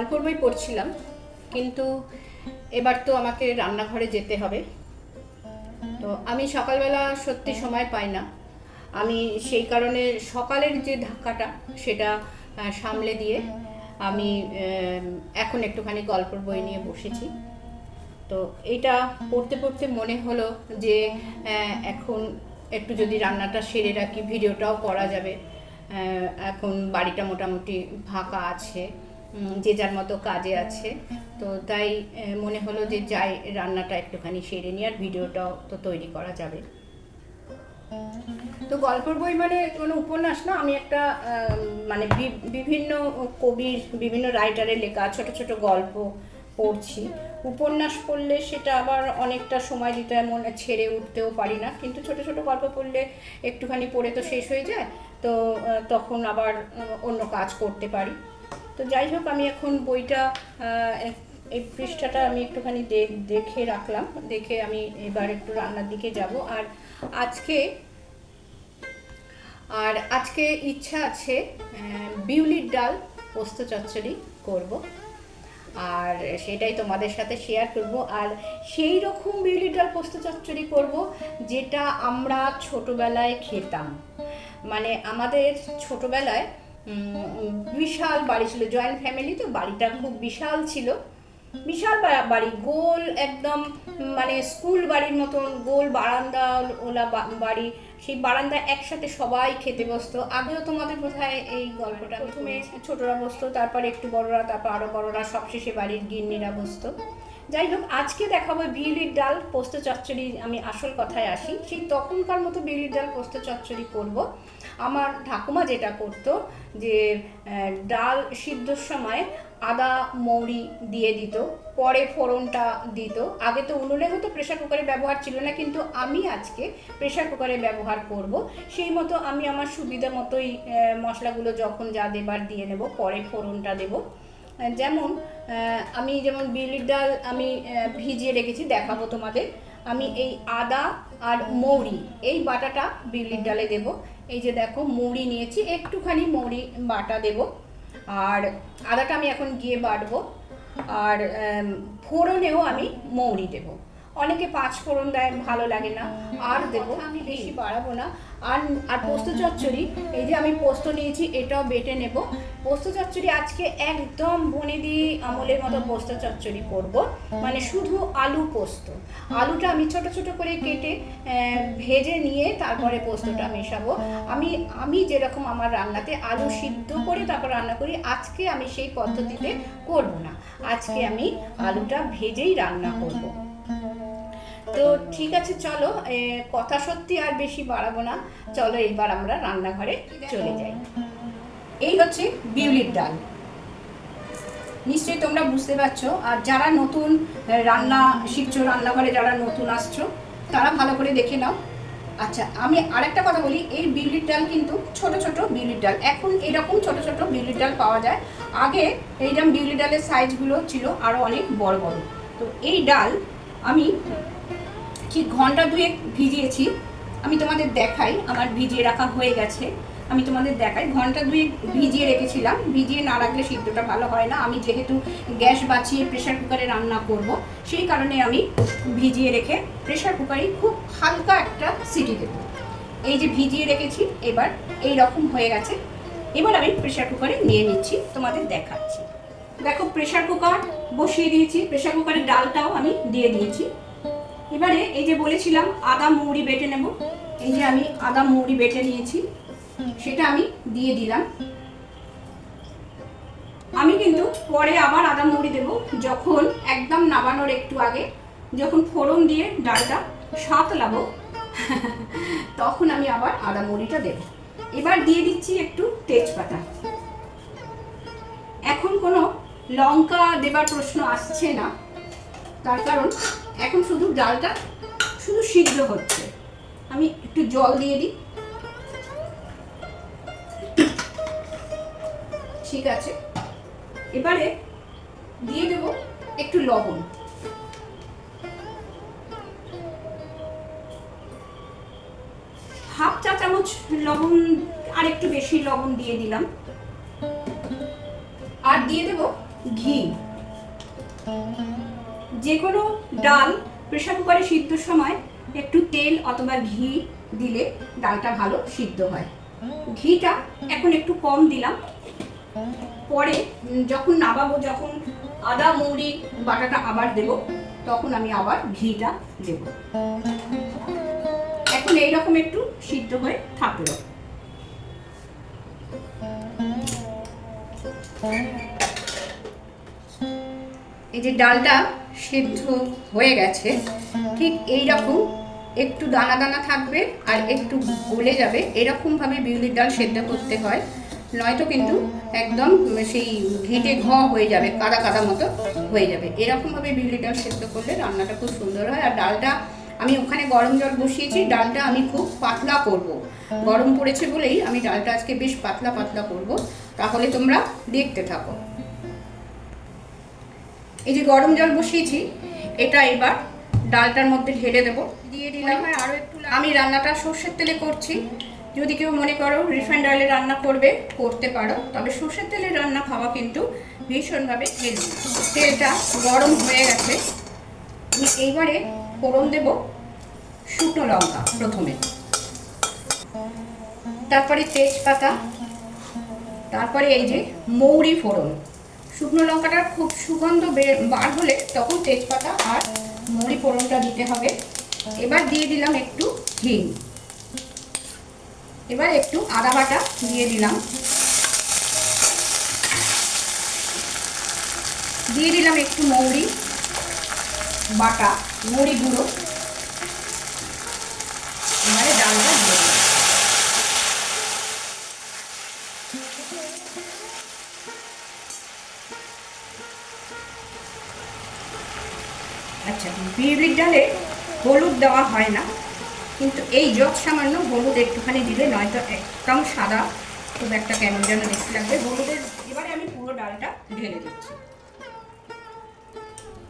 গল্পের বই পড়ছিলাম, কিন্তু এবার তো আমাকে রান্নাঘরে যেতে হবে। তো আমি সকালবেলা সত্যি সময় পাই না। আমি সেই কারণে সকালের যে ধাক্কাটা সেটা সামলে দিয়ে আমি এখন একটুখানি গল্পের বই নিয়ে বসেছি। তো এটা পড়তে পড়তে মনে হলো যে এখন একটু যদি রান্নাটা সেরে রাখি, ভিডিওটাও করা যাবে। এখন বাড়িটা মোটামুটি ফাঁকা আছে, যে যার মতো কাজে আছে। তো তাই মনে হলো যে যাই, রান্নাটা একটুখানি সেরে নিই, আর ভিডিওটাও তো তৈরি করা যাবে। তো গল্পের বই মানে কোনো উপন্যাস না, আমি একটা মানে বিভিন্ন কবির, বিভিন্ন রাইটারের লেখা ছোট ছোট গল্প পড়ছি। উপন্যাস পড়লে সেটা আবার অনেকটা সময় দিতে হয়, মনে ছেড়ে উঠতেও পারি না। কিন্তু ছোট ছোট গল্প পড়লে একটুখানি পড়ে তো শেষ হয়ে যায়, তো তখন আবার অন্য কাজ করতে পারি। তো যাই হোক, আমি এখন বইটা এই পৃষ্ঠাটা আমি একটুখানি দেখে রাখলাম, দেখে আমি এবার একটু রান্নার দিকে যাব। আর আজকে ইচ্ছা আছে বিউলির ডাল পোস্ত চচ্চড়ি করব, আর সেটাই তোমাদের সাথে শেয়ার করব। আর সেই রকম বিউলির ডাল পোস্ত চচ্চড়ি করব যেটা আমরা ছোটবেলায় খেতাম। মানে আমাদের ছোটবেলায় বিশাল বাড়ি ছিল, জয়েন্ট ফ্যামিলি, তো বাড়িটা খুব বিশাল ছিল। বিশাল বাড়ি, গোল একদম, মানে স্কুল বাড়ির মতন গোল বারান্দা ওলা বাড়ি। সেই বারান্দা একসাথে সবাই খেতে বসতো। আগেও তোমাদের বোধহয় এই গল্পটা, প্রথমে ছোটরা বসতো, তারপর একটু বড়রা, তারপর আরো বড়রা, সবশেষে বাড়ির গিন্নিরা বসতো। যাই হোক, আজকে দেখাবো বিউলির ডাল পোস্ত চচ্চড়ি। আমি আসল কথায় আসি, সেই তখনকার মতো বিউলির ডাল পোস্ত চচ্চড়ি করব। আমার ঠাকুমা যেটা করতো, যে ডাল সিদ্ধর সময় আদা মৌরি দিয়ে দিত, পরে ফোড়নটা দিত। আগে তো উনুনে হতো, প্রেশার কুকারের ব্যবহার ছিল না, কিন্তু আমি আজকে প্রেশার কুকারের ব্যবহার করব। সেই মতো আমি আমার সুবিধা মতোই মশলাগুলো যখন যা দেবার দিয়ে নেব, পরে ফোড়নটা দেব। যেমন আমি বিউলির ডাল আমি ভিজিয়ে রেখেছি, দেখাবো তোমাদের। আমি এই আদা আর মৌরি, এই বাটাটা বিউলির ডালে দেব। এই যে দেখো, মৌরি নিয়েছি, একটুখানি মৌরি বাটা দেব। আর আদাটা আমি এখন গিয়ে বাটবো। আর ফোড়নেও আমি মৌরি দেব। অনেকে 5 ফোড়ন দেয়, ভালো লাগে না, আর দেবো। আমি বেশি বাড়াবো না। আর পোস্ত চচ্চড়ি, এই যে আমি পোস্ত নিয়েছি, এটাও বেটে নেব। পোস্ত চচ্চড়ি আজকে একদম বনেদি আমলের মতো পোস্ত চচ্চড়ি করব, মানে শুধু আলু পোস্ত। আলুটা আমি ছোট ছোট করে কেটে ভেজে নিয়ে তারপরে পোস্তটা মেশাবো। আমি যেরকম আমার রান্নাতে আলু সিদ্ধ করে তারপর রান্না করি, আজকে আমি সেই পদ্ধতিতে করব না। আজকে আমি আলুটা ভেজেই রান্না করব। তো ঠিক আছে, চলো, কথা সত্যি আর বেশি বাড়াবো না, চলো এবার আমরা রান্নাঘরে চলে যাই। এই হচ্ছে বিউলির ডাল, নিশ্চয়ই তোমরা বুঝতে পারছো। আর যারা নতুন রান্না শিখছো, রান্নাঘরে যারা নতুন আসছো, তারা ভালো করে দেখে নাও। আচ্ছা, আমি আরেকটা কথা বলি, এই বিউলির ডাল কিন্তু ছোট ছোট বিউলির ডাল, এখন এরকম ছোট ছোট বিউলির ডাল পাওয়া যায়। আগে এইরকম বিউলির ডালের সাইজগুলো ছিল আরও অনেক বড় বড়। তো এই ডাল আমি ঠিক ঘন্টা 2 ভিজিয়েছি। আমি তোমাদের দেখাই, আমার ভিজিয়ে রাখা হয়ে গেছে, আমি তোমাদের দেখাই। ঘন্টা 2 ভিজিয়ে রেখেছিলাম। ভিজিয়ে না রাখলে সিদ্ধটা ভালো হয় না। আমি যেহেতু গ্যাস বাঁচিয়ে প্রেশার কুকারে রান্না করব, সেই কারণে আমি ভিজিয়ে রেখে প্রেশার কুকারে খুব হালকা একটা সিটি দেব। এই যে ভিজিয়ে রেখেছি, এবার এই রকম হয়ে গেছে। এবার আমি প্রেশার কুকারে নিয়ে নিচ্ছি, তোমাদের দেখাচ্ছি। দেখো, প্রেশার কুকার বসিয়ে দিয়েছি, প্রেশার কুকারের ডালটাও আমি দিয়ে দিয়েছি। এবারে এই যে বলেছিলাম আদা মৌরি বেটে নেব, এই যে আমি আদা মৌরি বেটে নিয়েছি, সেটা আমি দিয়ে দিলাম। আমি কিন্তু পরে আবার আদা মৌরি দেব, যখন একদম নামানোর একটু আগে, যখন ফোড়ন দিয়ে ডালটা সাঁতলাবো, তখন আমি আবার আদা মৌরিটা দেব। এবার দিয়ে দিচ্ছি একটু তেজপাতা। এখন কোনো লঙ্কা দেবার প্রশ্ন আসছে না, তার কারণ এখন শুধু ডালটা শুধু সিদ্ধ হচ্ছে। আমি একটু জল দিয়ে দিই, ঠিক আছে। এবারে দিয়ে দেব একটু লবণ, হাফ চা চামচ লবণ, আর একটু বেশি লবণ দিয়ে দিলাম। আর দিয়ে দেব ঘি। যে কোনো ডাল প্রেসার কুকারে সিদ্ধর সময় একটু তেল অথবা ঘি দিলে ডালটা ভালো সিদ্ধ হয়। ঘিটা এখন একটু কম দিলাম, পরে যখন নামাবো, যখন আদা মৌরি বাটাটা আবার দেব, তখন আমি আবার ঘিটা দেব। এখন এইরকম একটু সিদ্ধ হয়ে থাকলো। এই যে ডালটা সিদ্ধ হয়ে গেছে, ঠিক এইরকম একটু দানা দানা থাকবে আর একটু গলে যাবে, এরকমভাবে বিউলির ডাল সেদ্ধ করতে হয়, নয়তো কিন্তু একদম সেই ঘেঁটে হয়ে যাবে, কাদা কাদা মতো হয়ে যাবে। এরকমভাবে বিউলির ডাল সেদ্ধ করলে রান্নাটা খুব সুন্দর হয়। আর ডালটা আমি ওখানে গরম জল বসিয়েছি, ডালটা আমি খুব পাতলা করব, গরম পড়েছে বলেই আমি ডালটা আজকে বেশ পাতলা পাতলা করব, তাহলে তোমরা দেখতে থাকো। এই যে গরম জল বসিয়েছি, এটা এবার ডালটার মধ্যে ঢেলে দেবো। দিয়ে দিলাম আরও একটু। আমি রান্নাটা সর্ষের তেলে করছি, যদি কেউ মনে করো রিফাইন্ড অয়েলে রান্না করতে পারো, তবে সর্ষের তেলে রান্না খাওয়া কিন্তু ভীষণভাবে হেলদি। তেলটা গরম হয়ে গেছে, আমি এইবারে ফোড়ন দেব শুকনো লঙ্কা প্রথমে, তারপরে তেজপাতা, তারপরে এই যে মৌরি ফোড়ন। শুকনো লঙ্কাটার খুব সুগন্ধ বার হলে তখন তেজপাতা আর মৌরি ফোড়নটা দিতে হবে। এবার দিয়ে দিলাম একটু হিং, এবার একটু আদা বাটা দিয়ে দিলাম, দিয়ে দিলাম একটু মৌরি বাটা, মৌরি গুঁড়ো। এবারে ডালটা দিয়ে দিলাম। আচ্ছা, বিউলির ডালে হলুদ দেওয়া হয় না, কিন্তু এই যত সামান্য হলুদ একটুখানি দিলে, নয়তো একদম সাদা খুব একটা কেমন যেন দেখতে লাগবে হলুদের। এবারে আমি পুরো ডালটা ঢেলে দিচ্ছি।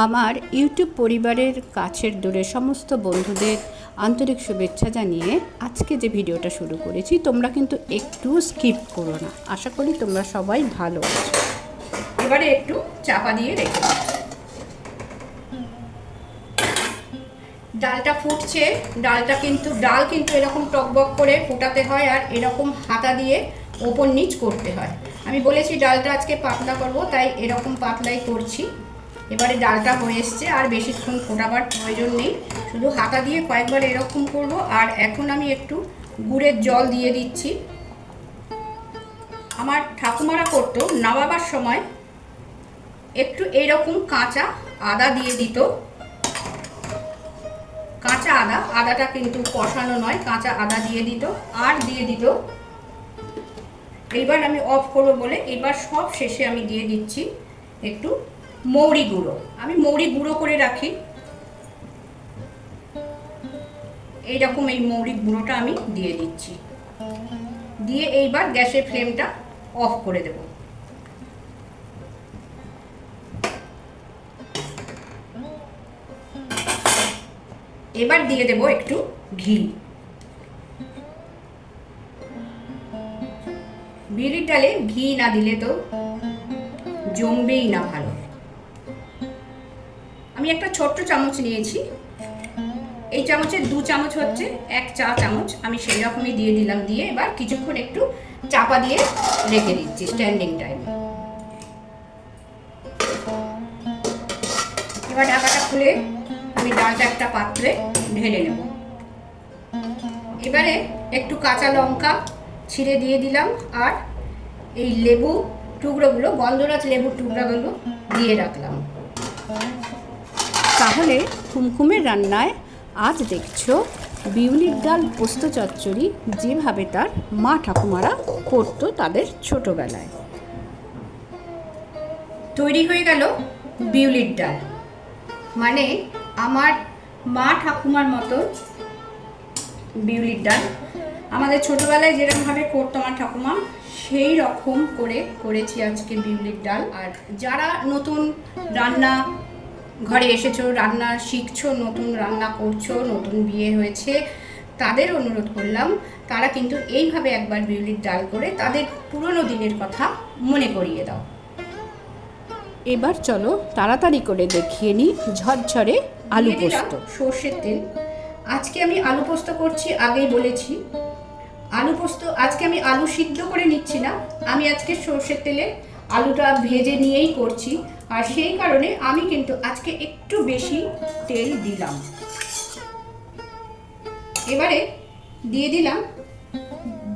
আমার ইউটিউব পরিবারের কাছের দূরের সমস্ত বন্ধুদের আন্তরিক শুভেচ্ছা জানিয়ে আজকে যে ভিডিওটা শুরু করেছি, তোমরা কিন্তু একটু স্কিপ করো না। আশা করি তোমরা সবাই ভালো আছো। এবারে একটু চাপা দিয়ে রেখে দিচ্ছি। ডালটা ফুটছে, ডাল কিন্তু এরকম টকবক করে ফোটাতে হয়, আর এরকম হাতা দিয়ে ওপর নিচ করতে হয়। আমি বলেছি ডালটা আজকে পাতলা করব, তাই এরকম পাতলাই করছি। এবারে ডালটা হয়ে এসছে, আর বেশিক্ষণ ফোটাবার প্রয়োজন নেই, শুধু হাতা দিয়ে কয়েকবার এরকম করব। আর এখন আমি একটু গুড়ের জল দিয়ে দিচ্ছি। আমার ঠাকুমারা করতো, নামাবার সময় একটু এইরকম কাঁচা আদা দিয়ে দিত। কাঁচা আদাটা কিন্তু কষানো নয়, কাঁচা আদা দিয়ে দিত, আর দিয়ে দিত। এইবার আমি অফ করবো বলে এবার সব শেষে আমি দিয়ে দিচ্ছি একটু মৌরি গুঁড়ো। আমি মৌরি গুঁড়ো করে রাখি, এইরকম এই মৌরি গুঁড়োটা আমি দিয়ে দিচ্ছি। দিয়ে এইবার গ্যাসের ফ্লেমটা অফ করে দেব। এবার দিয়ে দেব একটু ঘি। বিউলির ডালে ঘি না দিলে তো জমবেই না ভালো। আমি একটা ছোট্ট চামচ নিয়েছি, এই চামচের 2 চামচ হচ্ছে 1 চা চামচ, আমি সেই রকমই দিয়ে দিলাম। দিয়ে এবার কিছুক্ষণ একটু চাপা দিয়ে রেখে দিচ্ছি স্ট্যান্ডিং টাইমে। এবার ঢাকাটা খুলে আমি ডালটা একটা পাত্রে ঢেলে নেব। এবারে একটু কাঁচা লঙ্কা ছিঁড়ে দিয়ে দিলাম, আর এই লেবু টুকরোগুলো, গন্ধরাজ লেবুর টুকরাগুলো দিয়ে রাখলাম। তাহলে খুমখুমের রান্নায় আজ দেখছো বিউলির ডাল পোস্ত চচ্চড়ি, যেভাবে তার মা ঠাকুমারা করতো তাদের ছোটবেলায়। তৈরি হয়ে গেল বিউলির ডাল, মানে আমার মা ঠাকুমার মতো বিউলির ডাল। আমাদের ছোটবেলায় যেরকমভাবে করতো আমার ঠাকুমা, সেই রকম করে করেছি আজকে বিউলির ডাল। আর যারা নতুন রান্না ঘরে এসেছো, রান্না শিখছো, নতুন রান্না করছো, নতুন বিয়ে হয়েছে, তাদের অনুরোধ করলাম তারা কিন্তু এইভাবে একবার বিউলির ডাল করে তাদের পুরনো দিনের কথা মনে করিয়ে দাও। এবার চলো তাড়াতাড়ি করে দেখিয়ে নিই ঝরঝরে আলু দিয়ে দিলাম পোস্ত। সর্ষের তেল। আজকে আমি আলু পোস্ত করছি, আগেই বলেছি। আলু পোস্ত আজকে আমি আলু সিদ্ধ করে নিচ্ছি না, আমি আজকে সর্ষের তেলে আলুটা ভেজে নিয়েই করছি। আর সেই কারণে আমি কিন্তু আজকে একটু বেশি তেল দিলাম। এবারে দিয়ে দিলাম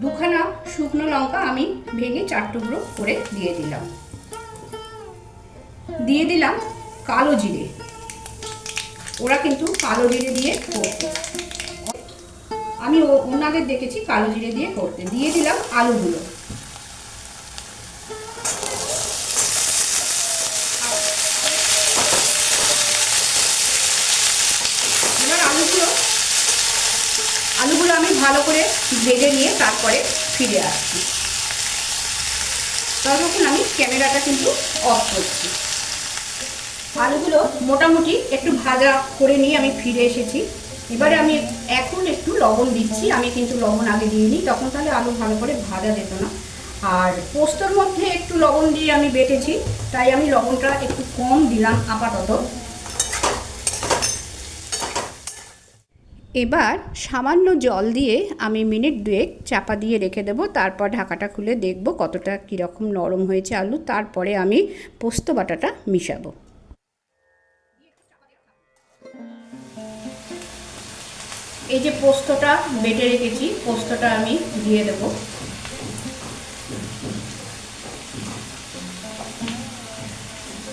দুখানা শুকনো লঙ্কা, আমি ভেঙে 4 টুকরো করে দিয়ে দিলাম। দিয়ে দিলাম কালো জিরে, ওরা কিন্তু কালো জিরে দিয়ে করতে, আমি ওনাদের দেখেছি কালো জিরে দিয়ে করতে। দিয়ে দিলাম আলুগুলো। এবার আলুগুলো আমি ভালো করে ভেজে নিয়ে তারপরে ফিরে আসছি। ততক্ষণ আমি ক্যামেরাটা কিন্তু অফ করছি। আলুগুলো মোটামুটি একটু ভাজা করে নিয়ে আমি ফিরে এসেছি। এবারে আমি এখন একটু লবণ দিচ্ছি, আমি কিন্তু লবণ আগে দিইনি, তখন তাহলে আলু ভালো করে ভাজা যেত না। আর পোস্তর মধ্যে একটু লবণ দিয়ে আমি বেটেছি, তাই আমি লবণটা একটু কম দিলাম আপাতত। এবার সামান্য জল দিয়ে আমি মিনিট 2 চাপা দিয়ে রেখে দেবো, তারপর ঢাকাটা খুলে দেখব কতটা কীরকম নরম হয়েছে আলু, তারপরে আমি পোস্ত বাটাটা মিশাবো। এই যে পোস্তটা বেটে রেখেছি, পোস্তটা আমি দিয়ে দেব।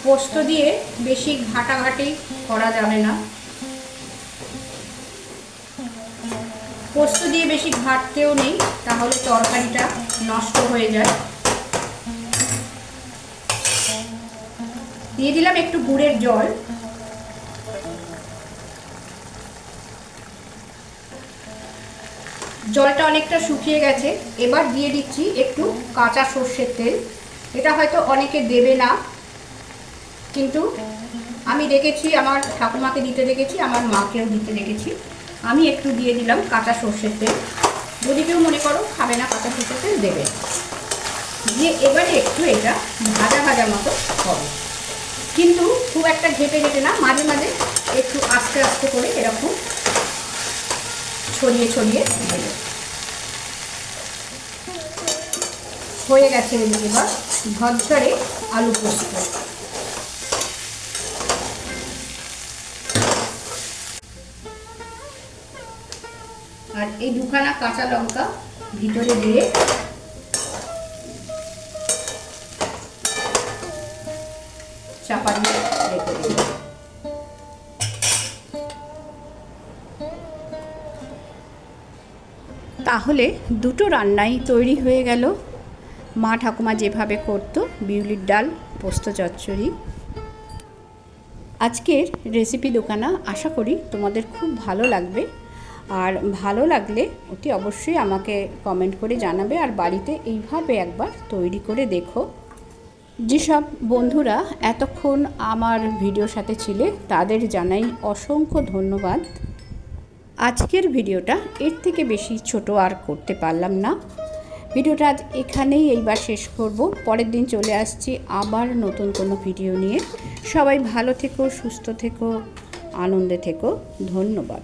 পোস্ত দিয়ে বেশি ঘাটাঘাটি করা যাবে না, পোস্ত দিয়ে বেশি ঘাটতেও নেই, তাহলে তরকারিটা নষ্ট হয়ে যায়। দিয়ে দিলাম একটু গুড়ের জল। জলটা অনেকটা শুকিয়ে গেছে। এবার দিয়ে দিচ্ছি একটু কাঁচা সর্ষের তেল। এটা হয়তো অনেকে দেবে না, কিন্তু আমি দেখেছি, আমার ঠাকুমাকে দিতে দেখেছি, আমার মাকেও দিতে দেখেছি। আমি একটু দিয়ে দিলাম কাঁচা সর্ষের তেল। যদি কেউ মনে করো খাবে না কাঁচা সর্ষের তেল, দেবে। দিয়ে এবারে একটু এটা ভাজা ভাজা মতো হবে, কিন্তু খুব একটা ঘেটে ঘেটে না, মাঝে মাঝে একটু আস্তে আস্তে করে এরকম ছড়িয়ে ছড়িয়ে দেবে। হয়ে গেছে এবার ঝরঝরে আলু পোস্ত। আর এই দুখানা কাঁচা লঙ্কা ভিতরে দিয়ে চাপা দিয়ে রেখে দেব। তাহলে দুটো রান্নাই তৈরি হয়ে গেল। মা ঠাকুমা যেভাবে করতো বিউলির ডাল পোস্ত চচ্চড়ি। আজকের রেসিপি দোকানা আশা করি তোমাদের খুব ভালো লাগবে, আর ভালো লাগলে অতি অবশ্যই আমাকে কমেন্ট করে জানাবে, আর বাড়িতে এইভাবে একবার তৈরি করে দেখো। যেসব বন্ধুরা এতক্ষণ আমার ভিডিওর সাথে ছিলে তাদের জানাই অসংখ্য ধন্যবাদ। আজকের ভিডিওটা এর থেকে বেশি ছোট আর করতে পারলাম না। ভিডিওটা আজ এখানেই এইবার শেষ করব। পরের দিন চলে আসছি আবার নতুন কোনো ভিডিও নিয়ে। সবাই ভালো থেকো, সুস্থ থেকো, আনন্দে থেকো। ধন্যবাদ।